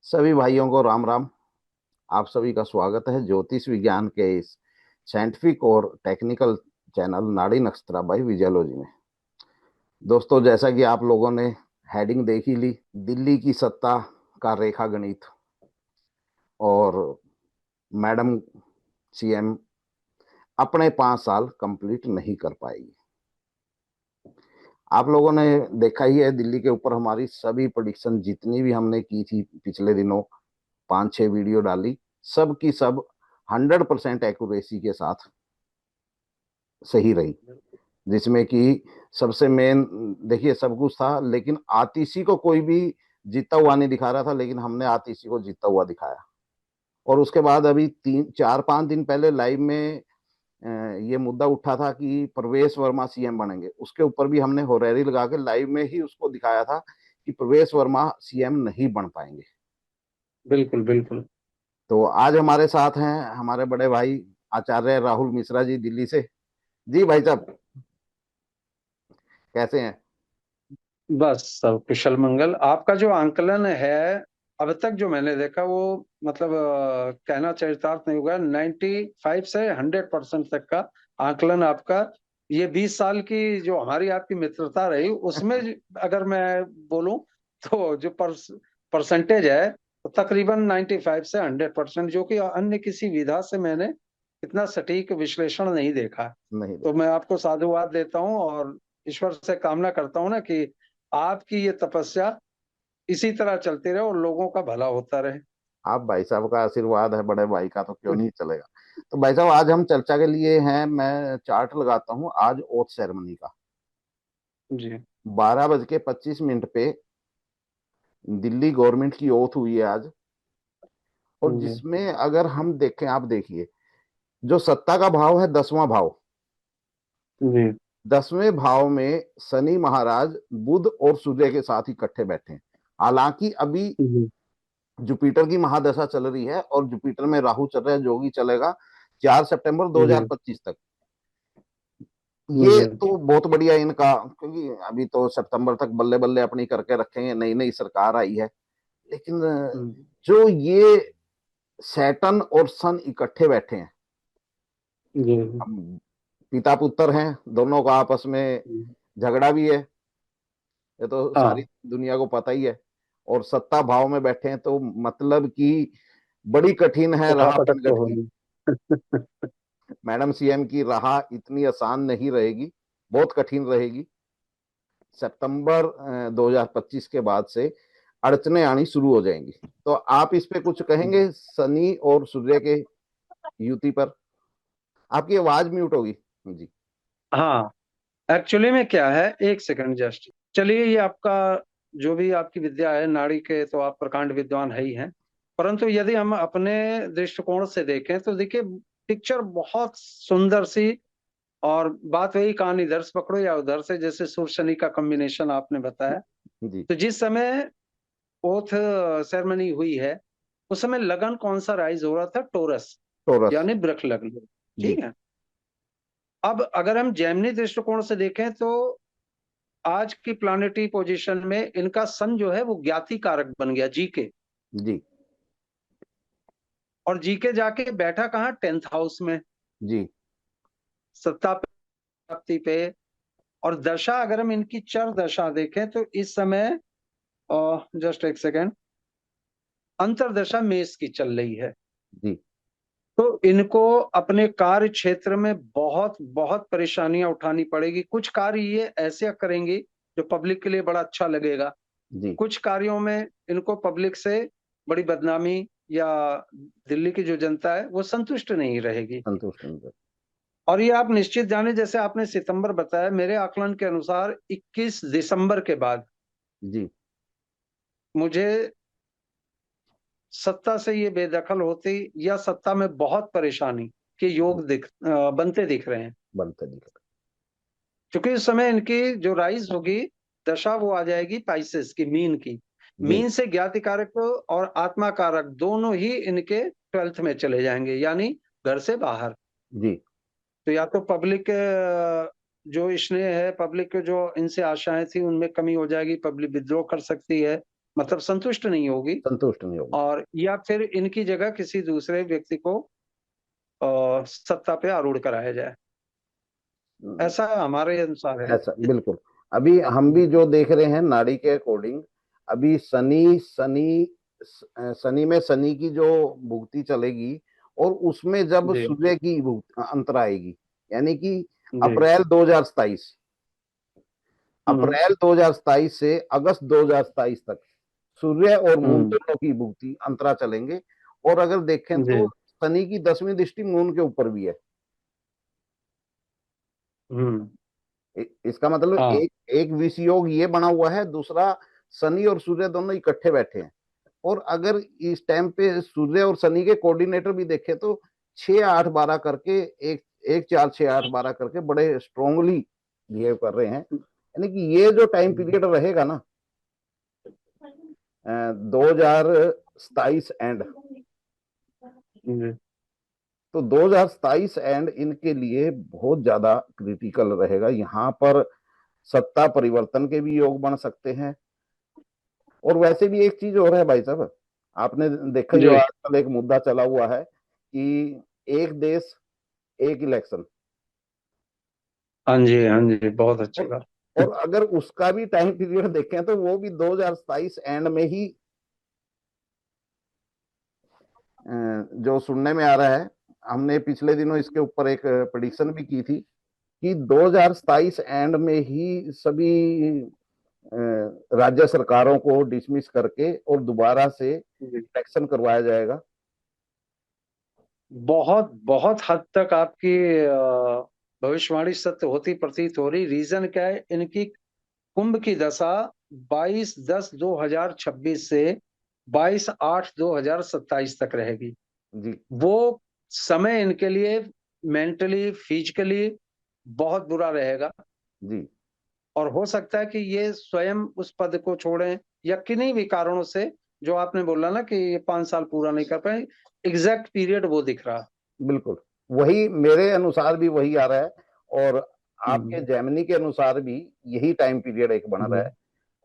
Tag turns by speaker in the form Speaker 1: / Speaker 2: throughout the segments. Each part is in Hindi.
Speaker 1: सभी भाइयों को राम राम। आप सभी का स्वागत है ज्योतिष विज्ञान के इस साइंटिफिक और टेक्निकल चैनल नाड़ी नक्षत्रा बाई विजयोलॉजी में। दोस्तों, जैसा कि आप लोगों ने हेडिंग देख ही ली, दिल्ली की सत्ता का रेखा गणित और मैडम सीएम अपने 5 साल कंप्लीट नहीं कर पाएगी। आप लोगों ने देखा ही है, दिल्ली के ऊपर हमारी सभी प्रोडिक्शन जितनी भी हमने की थी पिछले दिनों, 5-6 वीडियो डाली, सब की सब 100% एक्यूरेसी के साथ सही रही। जिसमें कि सबसे मेन, देखिए सब कुछ था लेकिन आतिशी को कोई भी जीतता हुआ नहीं दिखा रहा था, लेकिन हमने आतिशी को जीतता हुआ दिखाया। और उसके बाद अभी 3-4-5 दिन पहले लाइव में ये मुद्दा उठा था कि प्रवेश वर्मा सीएम बनेंगे। उसके ऊपर भी हमने होरेरी लगा के लाइव में ही उसको दिखाया था कि प्रवेश वर्मा सीएम नहीं बन पाएंगे।
Speaker 2: बिल्कुल बिल्कुल।
Speaker 1: तो आज हमारे साथ हैं हमारे बड़े भाई आचार्य राहुल मिश्रा जी, दिल्ली से। जी भाई साहब, कैसे हैं?
Speaker 2: बस सब कुशल मंगल। आपका जो आंकलन है अब तक जो मैंने देखा वो मतलब कहना चरितार्थ नहीं होगा। 95 से 100% तक का आंकलन आपका। ये 20 साल की जो हमारी आपकी मित्रता रही उसमें अगर मैं बोलूं तो जो परसेंटेज है तो तकरीबन 95 से 100%, जो कि अन्य किसी विधा से मैंने इतना सटीक विश्लेषण नहीं देखा।
Speaker 1: नहीं
Speaker 2: तो
Speaker 1: देखा।
Speaker 2: मैं आपको साधुवाद देता हूँ और ईश्वर से कामना करता हूँ ना कि आपकी ये तपस्या इसी तरह चलती रहे और लोगों का भला होता रहे।
Speaker 1: आप भाई साहब का आशीर्वाद है, बड़े भाई का, तो क्यों नहीं चलेगा। तो भाई साहब, आज हम चर्चा के लिए हैं, मैं चार्ट लगाता हूँ आज ओथ सेरेमनी का।
Speaker 2: जी
Speaker 1: 12:25 पे दिल्ली गवर्नमेंट की ओथ हुई है आज। और
Speaker 2: जी
Speaker 1: जिसमें अगर हम देखें, आप देखिए, जो सत्ता का भाव है 10वां भाव,
Speaker 2: जी
Speaker 1: 10वें भाव में शनि महाराज बुध और सूर्य के साथ इकट्ठे बैठे हैं। हालांकि अभी
Speaker 2: जी
Speaker 1: जुपिटर की महादशा चल रही है और जुपिटर में राहु चल रहा है, जो कि चलेगा 4 सितंबर
Speaker 2: जी
Speaker 1: 2025 तक। ये
Speaker 2: जी
Speaker 1: तो बहुत बढ़िया इनका, क्योंकि अभी तो सितंबर तक बल्ले बल्ले अपनी करके रखेंगे, नई नई सरकार आई है। लेकिन जो ये सैटर्न और सन इकट्ठे बैठे हैं,
Speaker 2: जी
Speaker 1: अब पिता पुत्र हैं, दोनों का आपस में झगड़ा भी है, ये तो सारी
Speaker 2: हाँ।
Speaker 1: दुनिया को पता ही है। और सत्ता भाव में बैठे हैं, तो मतलब कि बड़ी कठिन है राह
Speaker 2: उठापटक तो
Speaker 1: पिनगट की।
Speaker 2: होगी।
Speaker 1: मैडम सीएम की राह इतनी आसान नहीं रहेगी, बहुत कठिन रहेगी। सितंबर 2025 के बाद से अड़चने आनी शुरू हो जाएंगी। तो आप इस पे कुछ कहेंगे शनि और सूर्य के युति पर? आपकी आवाज म्यूट होगी जी।
Speaker 2: हाँ, एक्चुअली में क्या है, एक सेकंड जस्ट। चलिए, ये आपका जो भी आपकी विद्या है नाड़ी के, तो आप प्रकांड विद्वान है ही हैं। परंतु यदि हम अपने दृष्टिकोण से देखें तो देखिए, पिक्चर बहुत सुंदर सी। और बात वही, कहानी इधर से पकड़ो या उधर से, जैसे सूर्य शनि का कॉम्बिनेशन आपने बताया।
Speaker 1: जी।
Speaker 2: तो जिस समय ओथ सेरेमनी हुई है उस समय लगन कौन सा राइज हो रहा था? Taurus,
Speaker 1: Taurus.
Speaker 2: यानी वृष लग्न।
Speaker 1: जी।
Speaker 2: ठीक है। अब अगर हम जैमिनी दृष्टिकोण से देखें तो आज की प्लानिटरी पोजीशन में इनका सन जो है वो ज्ञाति कारक बन गया, जी के।
Speaker 1: जी।
Speaker 2: और जी के जाके बैठा कहाँ? 10th हाउस में,
Speaker 1: जी।
Speaker 2: सत्ता प्राप्ति पे। और दशा अगर हम इनकी चर दशा देखें तो इस समय, जस्ट एक सेकेंड, अंतरदशा मेष की चल रही है।
Speaker 1: जी।
Speaker 2: तो इनको अपने कार्य क्षेत्र में बहुत बहुत परेशानियां उठानी पड़ेगी। कुछ कार्य ये ऐसे करेंगे जो पब्लिक के लिए बड़ा अच्छा लगेगा,
Speaker 1: जी।
Speaker 2: कुछ कार्यों में इनको पब्लिक से बड़ी बदनामी, या दिल्ली की जो जनता है वो संतुष्ट नहीं रहेगी।
Speaker 1: संतुष्ट नहीं।
Speaker 2: और ये आप निश्चित जाने, जैसे आपने सितंबर बताया, मेरे आकलन के अनुसार 21 दिसंबर के बाद
Speaker 1: जी।
Speaker 2: मुझे सत्ता से ये बेदखल होती या सत्ता में बहुत परेशानी के योग बनते दिख रहे हैं।
Speaker 1: बनते दिख
Speaker 2: क्योंकि इस समय इनकी जो राइज होगी दशा, वो आ जाएगी पाइसेस की, मीन की।
Speaker 1: रहे। जी।
Speaker 2: मीन से ज्ञाति कारक और आत्मा कारक दोनों ही इनके 12th में चले जाएंगे, यानी घर से बाहर।
Speaker 1: जी।
Speaker 2: तो या तो पब्लिक जो स्नेह है, पब्लिक जो इनसे आशाएं थी उनमें कमी हो जाएगी, पब्लिक विद्रोह कर सकती है, मतलब संतुष्ट नहीं होगी,
Speaker 1: संतुष्ट नहीं होगी।
Speaker 2: और या फिर इनकी जगह किसी दूसरे व्यक्ति को सत्ता पे आरूढ़ कराया जाए, ऐसा हमारे अनुसार है।
Speaker 1: ऐसा बिल्कुल। अभी हम भी जो देख रहे हैं नाड़ी के अकॉर्डिंग, अभी शनि में शनि की जो भुक्ति चलेगी, और उसमें जब
Speaker 2: जी
Speaker 1: सूर्य की अंतर आएगी, यानी कि
Speaker 2: जी।
Speaker 1: अप्रैल 2027,
Speaker 2: हम्म
Speaker 1: अप्रैल 2027 से अगस्त 2027 तक सूर्य और मून
Speaker 2: हम्म।
Speaker 1: दोनों की भुक्ति अंतरा चलेंगे। और अगर देखें
Speaker 2: जी।
Speaker 1: तो शनि की 10वीं दृष्टि मून के ऊपर भी है।
Speaker 2: हम्म।
Speaker 1: इसका मतलब
Speaker 2: हाँ।
Speaker 1: एक एक विषयोग ये बना हुआ है, दूसरा शनि और सूर्य दोनों इकट्ठे बैठे हैं। और अगर इस टाइम पे सूर्य और शनि के कोऑर्डिनेटर भी देखें तो 6 8 12 करके, एक 1 4 6 8 12 करके बड़े स्ट्रोंगली बिहेव कर रहे हैं। यानी कि ये जो टाइम पीरियड रहेगा ना, 2027 एंड,
Speaker 2: जी
Speaker 1: तो 2027 एंड इनके लिए बहुत ज्यादा क्रिटिकल रहेगा। यहाँ पर सत्ता परिवर्तन के भी योग बन सकते हैं। और वैसे भी एक चीज और है भाई साहब, आपने देखा जो
Speaker 2: जी।
Speaker 1: आजकल एक मुद्दा चला हुआ है कि एक देश एक इलेक्शन।
Speaker 2: हाँ जी हाँ जी, बहुत अच्छी
Speaker 1: और
Speaker 2: बात।
Speaker 1: और अगर उसका भी टाइम पीरियड देखें तो वो भी 2027 एंड में ही जो सुनने में आ रहा है। हमने पिछले दिनों इसके ऊपर एक प्रेडिक्शन भी की थी कि 2027 एंड में ही सभी राज्य सरकारों को डिसमिस करके और दोबारा से
Speaker 2: जी।
Speaker 1: इलेक्शन करवाया जाएगा।
Speaker 2: बहुत बहुत हद तक आपकी भविष्यवाणी सत्य होती प्रतीत हो रही। रीजन क्या है? इनकी कुंभ की दशा 22/10/2026 से 22/8/2027 तक रहेगी।
Speaker 1: जी
Speaker 2: वो समय इनके लिए मेंटली फिजिकली बहुत बुरा रहेगा,
Speaker 1: जी
Speaker 2: और हो सकता है कि ये स्वयं उस पद को छोड़ें, या किन्हीं भी कारणों से, जो आपने बोला ना कि ये 5 साल पूरा नहीं कर पाए, एग्जैक्ट पीरियड वो दिख रहा।
Speaker 1: बिल्कुल। वही मेरे अनुसार भी वही आ रहा है, और आपके
Speaker 2: हम्म
Speaker 1: जैमिनी के अनुसार भी यही टाइम पीरियड एक बन रहा
Speaker 2: हम्म
Speaker 1: है।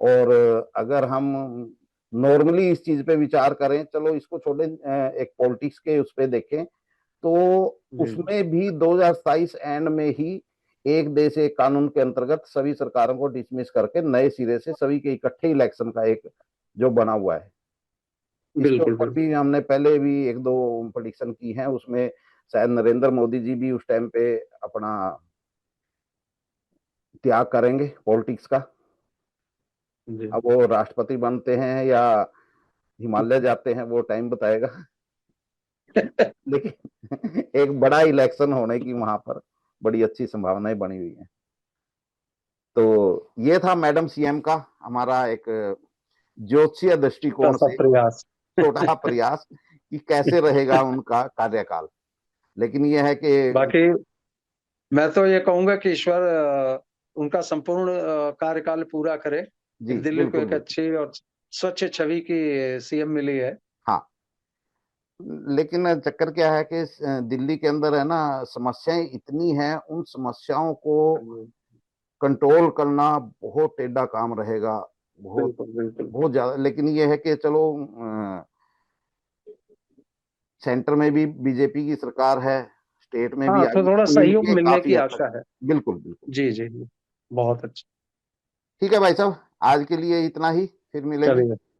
Speaker 1: और अगर हम नॉर्मली इस चीज पे विचार करें, चलो इसको छोड़े, एक पॉलिटिक्स के उस पे देखें, तो
Speaker 2: जी
Speaker 1: उसमें भी 2027 एंड में ही एक देश एक कानून के अंतर्गत सभी सरकारों को डिसमिस करके नए सिरे से सभी के इकट्ठे इलेक्शन का एक जो बना हुआ है। इसके
Speaker 2: बिल्कुल
Speaker 1: ऊपर
Speaker 2: बिल्कुल।
Speaker 1: भी हमने पहले भी एक दो प्रेडिक्शन की है, उसमें शायद नरेंद्र मोदी जी भी उस टाइम पे अपना त्याग करेंगे पॉलिटिक्स का।
Speaker 2: जी
Speaker 1: अब वो राष्ट्रपति बनते हैं या हिमालय जाते हैं, वो टाइम बताएगा। लेकिन एक बड़ा इलेक्शन होने की वहां पर बड़ी अच्छी संभावनाएं बनी हुई है। तो ये था मैडम सीएम का हमारा एक ज्योतिषीय
Speaker 2: छोटा
Speaker 1: दृष्टिकोण
Speaker 2: सा
Speaker 1: से
Speaker 2: प्रयास।
Speaker 1: छोटा प्रयास कि कैसे रहेगा उनका कार्यकाल। लेकिन यह है कि
Speaker 2: बाकी मैं तो ये कहूंगा कि ईश्वर उनका संपूर्ण कार्यकाल पूरा करे।
Speaker 1: जी
Speaker 2: एक दिल्ली को
Speaker 1: बिल्कुल
Speaker 2: एक
Speaker 1: बिल्कुल।
Speaker 2: अच्छी और स्वच्छ छवि की सीएम मिली है।
Speaker 1: हाँ, लेकिन चक्कर क्या है कि दिल्ली के अंदर है ना, समस्याएं इतनी हैं, उन समस्याओं को कंट्रोल करना बहुत टेढ़ा काम रहेगा। बहुत
Speaker 2: बिल्कुल बिल्कुल।
Speaker 1: बहुत ज्यादा। लेकिन ये है कि चलो, सेंटर में भी बीजेपी की सरकार है, स्टेट में भी
Speaker 2: हाँ, तो
Speaker 1: आई है,
Speaker 2: थोड़ा
Speaker 1: तो
Speaker 2: सहयोग
Speaker 1: इनके
Speaker 2: मिलने
Speaker 1: काफी
Speaker 2: की
Speaker 1: हद तक।
Speaker 2: आशा है।
Speaker 1: बिल्कुल बिल्कुल।
Speaker 2: जी जी जी। बहुत अच्छा।
Speaker 1: ठीक है भाई साहब, आज के लिए इतना ही, फिर मिलेंगे।
Speaker 2: चलिए।